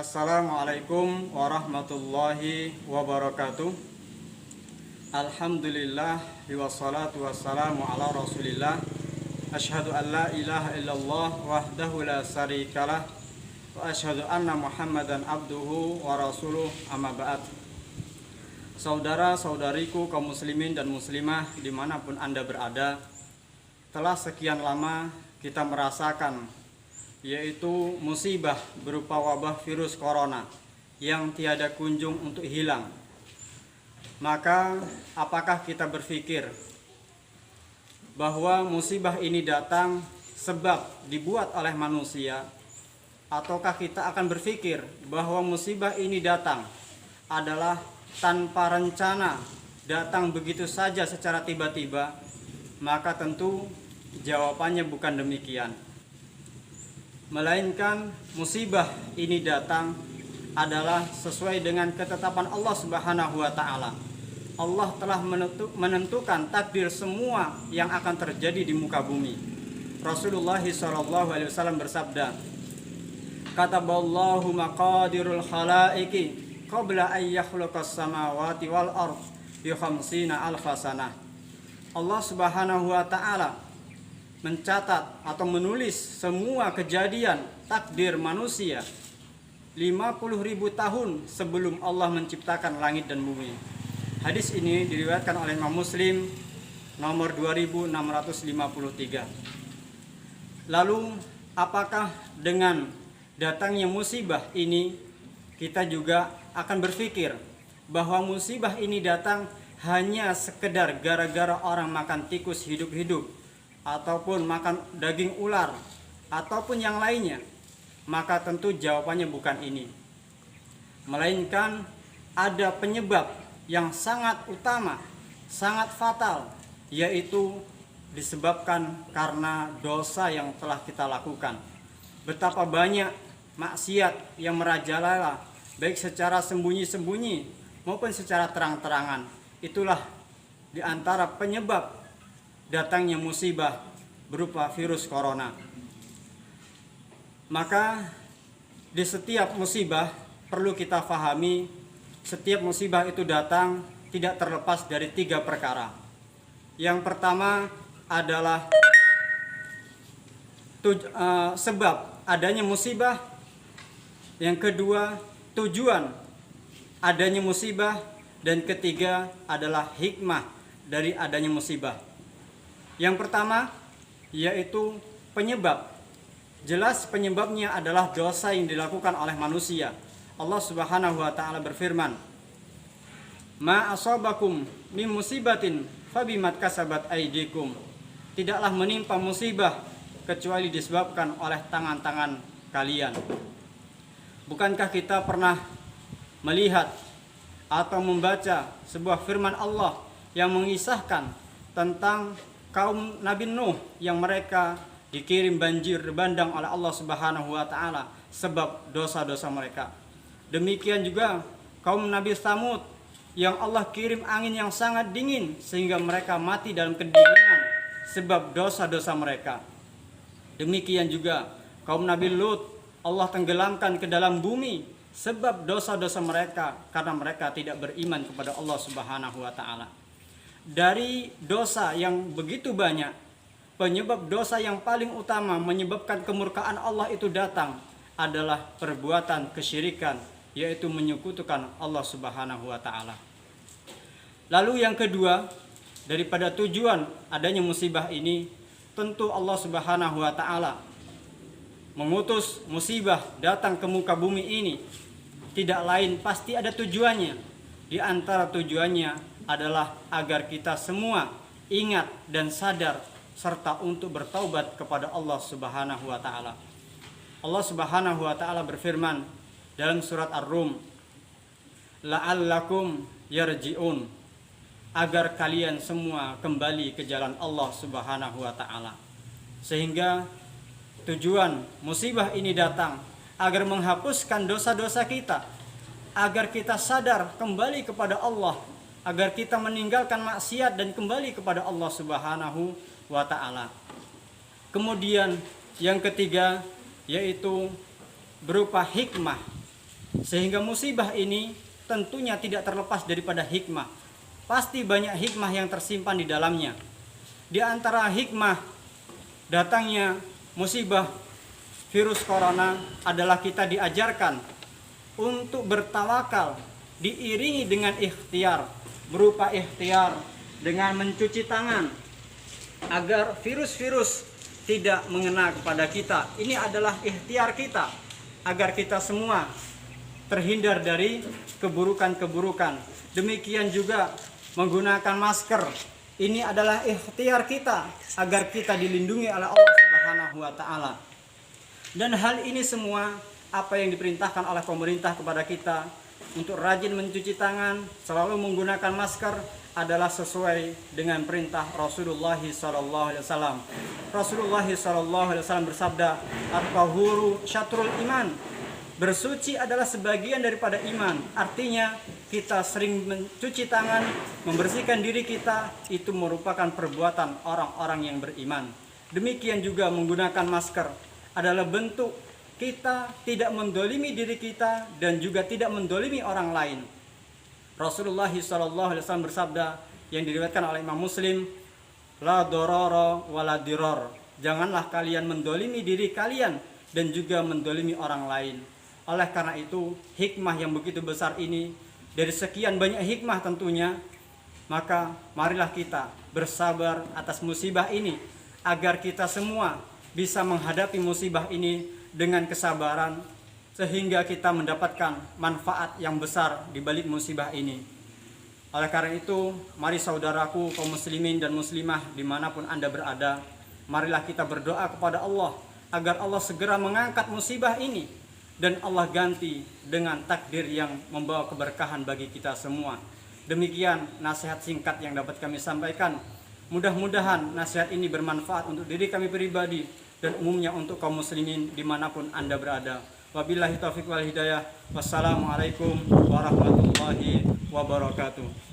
Assalamualaikum warahmatullahi wabarakatuh. Alhamdulillah wassalatu wassalamu ala rasulillah. Asyhadu an la ilaha illallah wahdahu la syarikalah wa asyhadu anna muhammadan abduhu wa rasuluh, amma ba'd. Saudara-saudariku kaum muslimin dan muslimah dimanapun Anda berada, telah sekian lama kita merasakan yaitu musibah berupa wabah virus corona yang tiada kunjung untuk hilang. Maka apakah kita berpikir bahwa musibah ini datang sebab dibuat oleh manusia, ataukah kita akan berpikir bahwa musibah ini datang adalah tanpa rencana, datang begitu saja secara tiba-tiba? Maka tentu jawabannya bukan demikian, melainkan musibah ini datang adalah sesuai dengan ketetapan Allah Subhanahu wa Ta'ala. Allah telah menentukan takdir semua yang akan terjadi di muka bumi. Rasulullah SAW bersabda, "Kataballahu maqadirul khalaiqi qabla an yakhluqas samawati wal ard bi khamsina alfa sanah." Allah Subhanahu wa Ta'ala mencatat atau menulis semua kejadian takdir manusia 50.000 tahun sebelum Allah menciptakan langit dan bumi. Hadis ini diriwayatkan oleh Imam Muslim nomor 2653. Lalu apakah dengan datangnya musibah ini kita juga akan berpikir bahwa musibah ini datang hanya sekedar gara-gara orang makan tikus hidup-hidup ataupun makan daging ular ataupun yang lainnya? Maka tentu jawabannya bukan ini, melainkan ada penyebab yang sangat utama, sangat fatal, yaitu disebabkan karena dosa yang telah kita lakukan. Betapa banyak maksiat yang merajalela, baik secara sembunyi-sembunyi maupun secara terang-terangan. Itulah di antara penyebab datangnya musibah berupa virus corona. Maka di setiap musibah perlu kita fahami, setiap musibah itu datang tidak terlepas dari 3 perkara. Yang pertama adalah sebab adanya musibah. Yang kedua, tujuan adanya musibah. Dan ketiga adalah hikmah dari adanya musibah. Yang pertama yaitu penyebab. Jelas penyebabnya adalah dosa yang dilakukan oleh manusia. Allah Subhanahu wa Ta'ala berfirman, "Ma asabakum min musibatin fabimat kasabat aydikum." Tidaklah menimpa musibah kecuali disebabkan oleh tangan-tangan kalian. Bukankah kita pernah melihat atau membaca sebuah firman Allah yang mengisahkan tentang kaum Nabi Nuh yang mereka dikirim banjir bandang oleh Allah Subhanahu wa Ta'ala sebab dosa-dosa mereka. Demikian juga kaum Nabi Tsamud yang Allah kirim angin yang sangat dingin sehingga mereka mati dalam kedinginan sebab dosa-dosa mereka. Demikian juga kaum Nabi Lut, Allah tenggelamkan ke dalam bumi sebab dosa-dosa mereka karena mereka tidak beriman kepada Allah Subhanahu wa Ta'ala. Dari dosa yang begitu banyak, penyebab dosa yang paling utama menyebabkan kemurkaan Allah itu datang adalah perbuatan kesyirikan, yaitu menyekutukan Allah Subhanahu wa Ta'ala. Lalu yang kedua, daripada tujuan adanya musibah ini, tentu Allah Subhanahu wa Ta'ala mengutus musibah datang ke muka bumi ini tidak lain pasti ada tujuannya. Di antara tujuannya adalah agar kita semua ingat dan sadar serta untuk bertaubat kepada Allah Subhanahu wa Ta'ala. Allah Subhanahu wa Ta'ala berfirman dalam surat Ar-Rum, "La'allakum yarji'un," agar kalian semua kembali ke jalan Allah Subhanahu wa Ta'ala. Sehingga tujuan musibah ini datang agar menghapuskan dosa-dosa kita, agar kita sadar kembali kepada Allah, agar kita meninggalkan maksiat dan kembali kepada Allah Subhanahu wa Ta'ala. Kemudian yang ketiga yaitu berupa hikmah. Sehingga musibah ini tentunya tidak terlepas daripada hikmah. Pasti banyak hikmah yang tersimpan di dalamnya. Di antara hikmah datangnya musibah virus corona adalah kita diajarkan untuk bertawakal, diiringi dengan ikhtiar, berupa ikhtiar dengan mencuci tangan agar virus-virus tidak mengena kepada kita. Ini adalah ikhtiar kita agar kita semua terhindar dari keburukan-keburukan. Demikian juga menggunakan masker. Ini adalah ikhtiar kita agar kita dilindungi oleh Allah Subhanahu wa taala. Dan hal ini semua apa yang diperintahkan oleh pemerintah kepada kita untuk rajin mencuci tangan, selalu menggunakan masker adalah sesuai dengan perintah Rasulullah SAW. Rasulullah SAW bersabda, "At-tahuru syatrul iman." Bersuci adalah sebagian daripada iman. Artinya kita sering mencuci tangan, membersihkan diri kita, itu merupakan perbuatan orang-orang yang beriman. Demikian juga menggunakan masker adalah bentuk kita tidak mendolimi diri kita dan juga tidak mendolimi orang lain. Rasulullah SAW bersabda yang diriwayatkan oleh Imam Muslim, "La dororo wala diror." Janganlah kalian mendolimi diri kalian dan juga mendolimi orang lain. Oleh karena itu, hikmah yang begitu besar ini, dari sekian banyak hikmah tentunya, maka marilah kita bersabar atas musibah ini, agar kita semua bisa menghadapi musibah ini dengan kesabaran, sehingga kita mendapatkan manfaat yang besar di balik musibah ini. Oleh karena itu, mari saudaraku kaum muslimin dan muslimah dimanapun Anda berada, marilah kita berdoa kepada Allah, agar Allah segera mengangkat musibah ini, dan Allah ganti dengan takdir yang membawa keberkahan bagi kita semua. Demikian nasihat singkat yang dapat kami sampaikan. Mudah-mudahan nasihat ini bermanfaat untuk diri kami pribadi dan umumnya untuk kaum muslimin dimanapun Anda berada. Wabillahi taufiq wal hidayah. Wassalamualaikum warahmatullahi wabarakatuh.